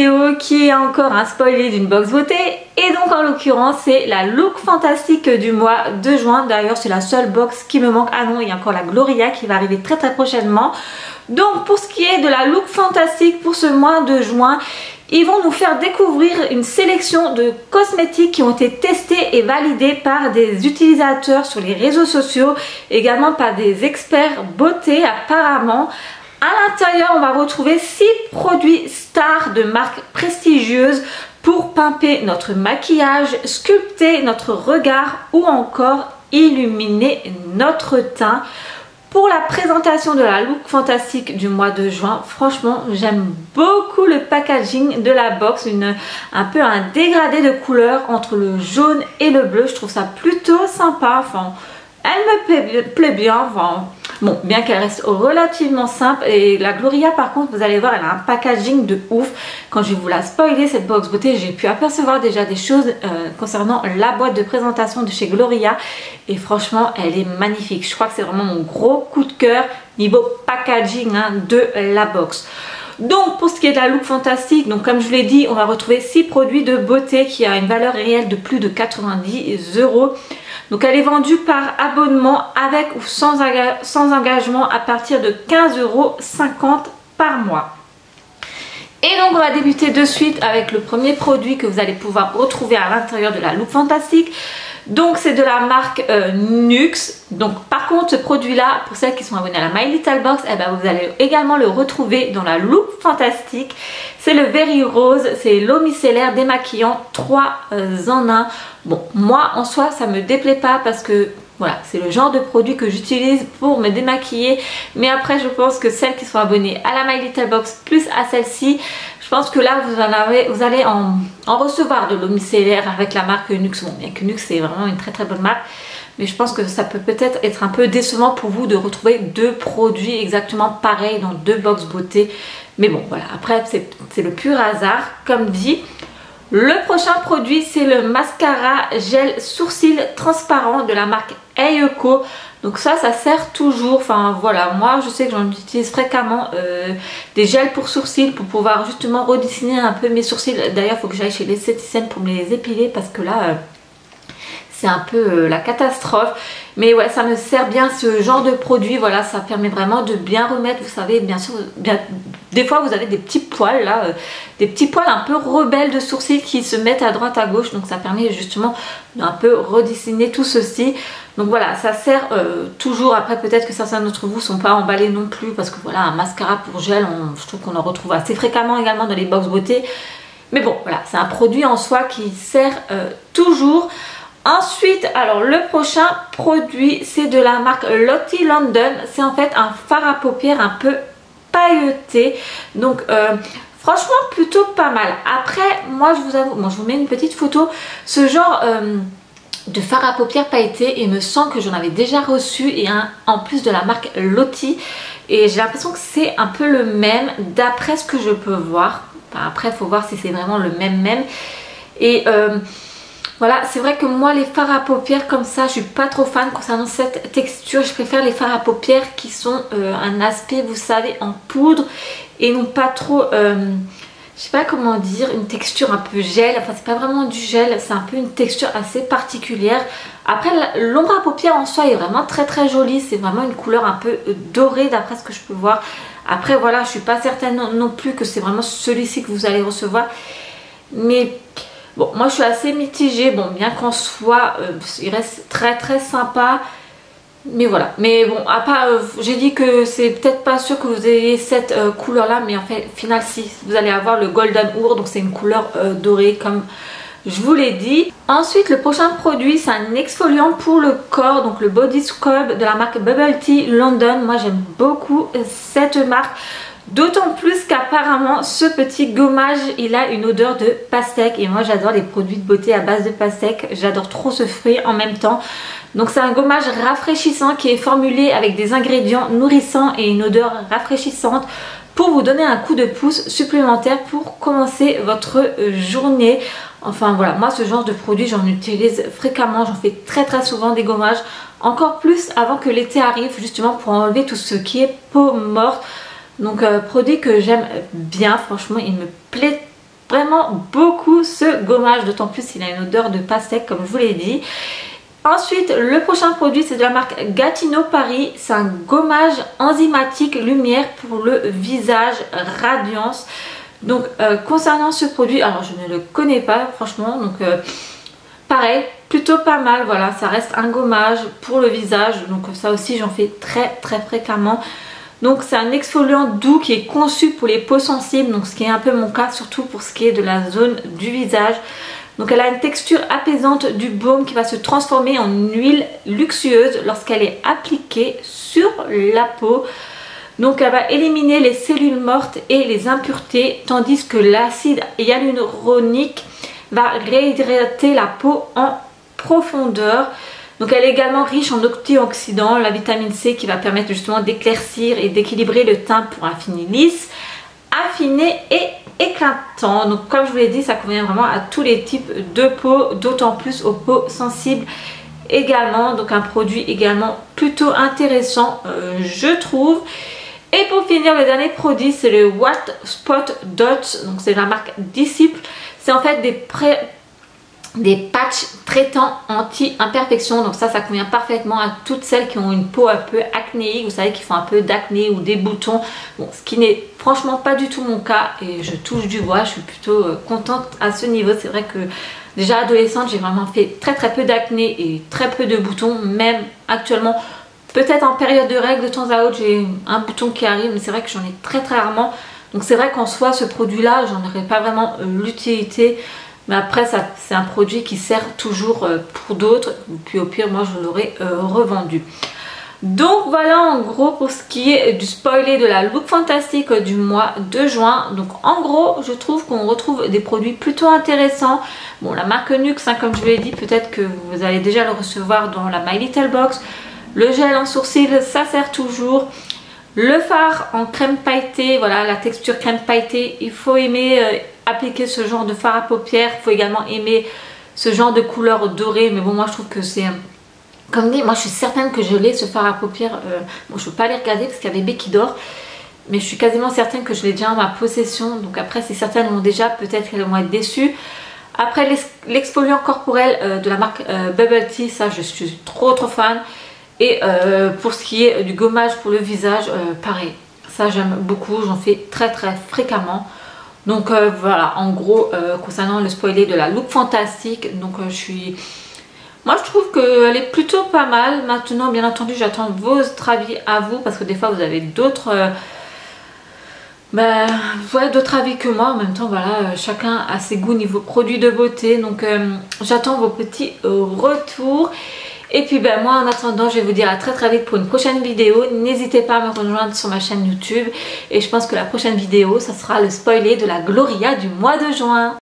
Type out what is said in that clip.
vidéo qui est encore un spoiler d'une box beauté. Et donc en l'occurrence c'est la look fantastique du mois de juin. D'ailleurs c'est la seule box qui me manque. Ah non, il y a encore la Gloria qui va arriver très prochainement. Donc pour ce qui est de la look fantastique pour ce mois de juin, ils vont nous faire découvrir une sélection de cosmétiques qui ont été testés et validés par des utilisateurs sur les réseaux sociaux, également par des experts beauté apparemment. À l'intérieur, on va retrouver 6 produits stars de marques prestigieuses pour pimper notre maquillage, sculpter notre regard ou encore illuminer notre teint. Pour la présentation de la look fantastique du mois de juin, franchement j'aime beaucoup le packaging de la box, un peu un dégradé de couleurs entre le jaune et le bleu. Je trouve ça plutôt sympa, enfin elle me plaît bien, enfin bon, bien qu'elle reste relativement simple. Et la Gloria par contre, vous allez voir, elle a un packaging de ouf. Quand je vais vous la spoiler cette box beauté, j'ai pu apercevoir déjà des choses concernant la boîte de présentation de chez Gloria et franchement elle est magnifique. Je crois que c'est vraiment mon gros coup de cœur niveau packaging de la box. Donc pour ce qui est de la look fantastique, donc comme je vous l'ai dit, on va retrouver 6 produits de beauté qui a une valeur réelle de plus de 90 €. Donc elle est vendue par abonnement avec ou sans engagement à partir de 15,50 € par mois. Et donc on va débuter de suite avec le premier produit que vous allez pouvoir retrouver à l'intérieur de la look fantastique. Donc c'est de la marque NYX. Donc par contre ce produit là, pour celles qui sont abonnées à la My Little Box, eh ben, vous allez également le retrouver dans la look fantastique. C'est le Very Rose, c'est l'eau micellaire démaquillant 3 en 1. Bon, moi en soi ça me déplaît pas parce que voilà, c'est le genre de produit que j'utilise pour me démaquiller. Mais après je pense que celles qui sont abonnées à la My Little Box plus à celle-ci, je pense que là vous allez en recevoir de l'eau micellaire avec la marque NYX. Bon, bien que NYX c'est vraiment une très bonne marque, mais je pense que ça peut peut-être être un peu décevant pour vous de retrouver 2 produits exactement pareils dans 2 box beauté. Mais bon voilà, après c'est le pur hasard comme dit. Le prochain produit c'est le mascara gel sourcil transparent de la marque Ayeko. Donc ça sert toujours, enfin voilà, moi je sais que j'en utilise fréquemment des gels pour sourcils pour pouvoir justement redessiner un peu mes sourcils. D'ailleurs il faut que j'aille chez l'esthéticienne pour me les épiler parce que là c'est un peu la catastrophe. Mais ouais, ça me sert bien ce genre de produit. Voilà, ça permet vraiment de bien remettre. Vous savez, bien sûr, des fois vous avez des petits poils là, des petits poils un peu rebelles de sourcils qui se mettent à droite à gauche. Donc ça permet justement d'un peu redessiner tout ceci. Donc voilà, ça sert toujours. Après peut-être que certains d'entre vous ne sont pas emballés non plus parce que voilà, un mascara pour gel, je trouve qu'on en retrouve assez fréquemment également dans les box beauté. Mais bon, voilà, c'est un produit en soi qui sert toujours. Ensuite, alors le prochain produit c'est de la marque Lottie London. C'est en fait un fard à paupières un peu pailleté. Donc franchement plutôt pas mal. Après moi je vous avoue, bon, je vous mets une petite photo. Ce genre de fard à paupières pailleté, il me semble que j'en avais déjà reçu et un en plus de la marque Lottie. Et j'ai l'impression que c'est un peu le même d'après ce que je peux voir. Enfin, après il faut voir si c'est vraiment le même. Et voilà, c'est vrai que moi les fards à paupières comme ça, je suis pas trop fan concernant cette texture. Je préfère les fards à paupières qui sont un aspect, vous savez, en poudre et non pas trop, je sais pas comment dire, une texture un peu gel. Enfin c'est pas vraiment du gel, c'est un peu une texture assez particulière. Après l'ombre à paupières en soi est vraiment très jolie. C'est vraiment une couleur un peu dorée d'après ce que je peux voir. Après voilà, je suis pas certaine non plus que c'est vraiment celui-ci que vous allez recevoir. Mais bon, moi je suis assez mitigée, bon, bien qu'en soit il reste très sympa, mais voilà. Mais bon, à part, j'ai dit que c'est peut-être pas sûr que vous ayez cette couleur là, mais en fait, final si, vous allez avoir le Golden Hour, donc c'est une couleur dorée comme je vous l'ai dit. Ensuite, le prochain produit, c'est un exfoliant pour le corps, donc le Body Scrub de la marque Bubble Tea London. Moi j'aime beaucoup cette marque. D'autant plus qu'apparemment ce petit gommage il a une odeur de pastèque et moi j'adore les produits de beauté à base de pastèque, j'adore trop ce fruit en même temps. Donc c'est un gommage rafraîchissant qui est formulé avec des ingrédients nourrissants et une odeur rafraîchissante pour vous donner un coup de pouce supplémentaire pour commencer votre journée. Enfin voilà, moi ce genre de produit j'en utilise fréquemment, j'en fais très souvent des gommages, encore plus avant que l'été arrive justement pour enlever tout ce qui est peau morte. Donc produit que j'aime bien, franchement il me plaît vraiment beaucoup ce gommage, d'autant plus qu'il a une odeur de pastèque comme je vous l'ai dit. Ensuite, le prochain produit, c'est de la marque Gatineau Paris. C'est un gommage enzymatique lumière pour le visage Radiance. Donc, concernant ce produit, alors je ne le connais pas franchement. Donc, pareil, plutôt pas mal. Voilà, ça reste un gommage pour le visage. Donc, ça aussi, j'en fais très fréquemment. Donc, c'est un exfoliant doux qui est conçu pour les peaux sensibles. Donc, ce qui est un peu mon cas, surtout pour ce qui est de la zone du visage. Donc elle a une texture apaisante du baume qui va se transformer en huile luxueuse lorsqu'elle est appliquée sur la peau. Donc elle va éliminer les cellules mortes et les impuretés, tandis que l'acide hyaluronique va réhydrater la peau en profondeur. Donc elle est également riche en antioxydants, la vitamine C qui va permettre justement d'éclaircir et d'équilibrer le teint pour un fini lisse, affiné et éclatant. Donc comme je vous l'ai dit, ça convient vraiment à tous les types de peau, d'autant plus aux peaux sensibles également. Donc un produit également plutôt intéressant je trouve. Et pour finir, le dernier produit, c'est le White Spot Dots. Donc c'est la marque Disciple. C'est en fait des patchs traitants anti-imperfection. Donc ça convient parfaitement à toutes celles qui ont une peau un peu acnéique, vous savez, qui font un peu d'acné ou des boutons. Bon, ce qui n'est franchement pas du tout mon cas et je touche du bois, je suis plutôt contente à ce niveau. C'est vrai que déjà adolescente, j'ai vraiment fait très peu d'acné et très peu de boutons, même actuellement. Peut-être en période de règles, de temps à autre, j'ai un bouton qui arrive, mais c'est vrai que j'en ai très rarement. Donc c'est vrai qu'en soi, ce produit-là, j'en aurais pas vraiment l'utilité. Mais après, c'est un produit qui sert toujours pour d'autres. Puis au pire, moi, je l'aurais revendu. Donc voilà en gros pour ce qui est du spoilé de la Look Fantastic du mois de juin. Donc en gros, je trouve qu'on retrouve des produits plutôt intéressants. Bon, la marque Nuxe, hein, comme je vous l'ai dit, peut-être que vous allez déjà le recevoir dans la My Little Box. Le gel en sourcil, ça sert toujours. Le fard en crème pailletée, voilà, la texture crème pailletée, il faut aimer appliquer ce genre de fard à paupières. Il faut également aimer ce genre de couleur dorée. Mais bon, moi je trouve que c'est... Comme dit, moi je suis certaine que je l'ai, ce fard à paupières. Bon, je ne peux pas les regarder parce qu'il y a bébé qui dort. Mais je suis quasiment certaine que je l'ai déjà en ma possession. Donc après, si certaines l'ont déjà, peut-être qu'elles vont être déçues. Après, l'exfoliant corporel de la marque Bubble Tea, ça je suis trop fan. Et pour ce qui est du gommage pour le visage, pareil, ça j'aime beaucoup, j'en fais très fréquemment. Donc voilà, en gros, concernant le spoilé de la Look Fantastic, donc moi je trouve qu'elle est plutôt pas mal. Maintenant, bien entendu, j'attends vos avis à vous, parce que des fois vous avez d'autres d'autres avis que moi. En même temps, voilà, chacun a ses goûts niveau produits de beauté. Donc j'attends vos petits retours. Et puis moi en attendant, je vais vous dire à très vite pour une prochaine vidéo. N'hésitez pas à me rejoindre sur ma chaîne YouTube. Et je pense que la prochaine vidéo, ça sera le spoilé de la Gloria du mois de juin.